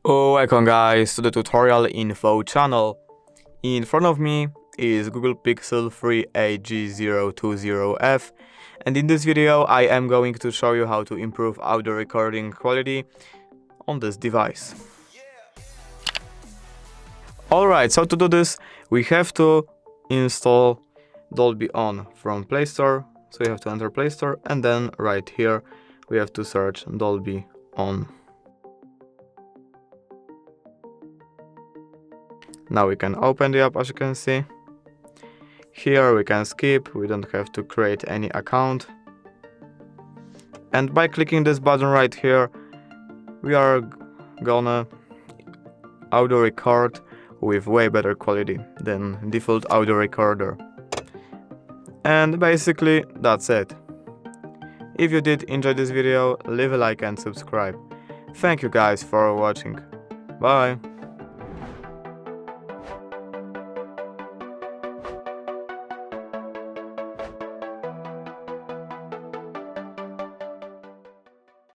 Welcome guys to the tutorial info channel. In front of me is Google Pixel 3 AG020F, and in this video I am going to show you how to improve audio recording quality on this device. Alright, so to do this we have to install Dolby On from Play Store. So you have to enter Play Store and then right here we have to search Dolby On. Now we can open the app, as you can see. Here we can skip, we don't have to create any account. And by clicking this button right here, we are gonna audio record with way better quality than default audio recorder. And basically that's it. If you did enjoy this video, leave a like and subscribe. Thank you guys for watching. Bye!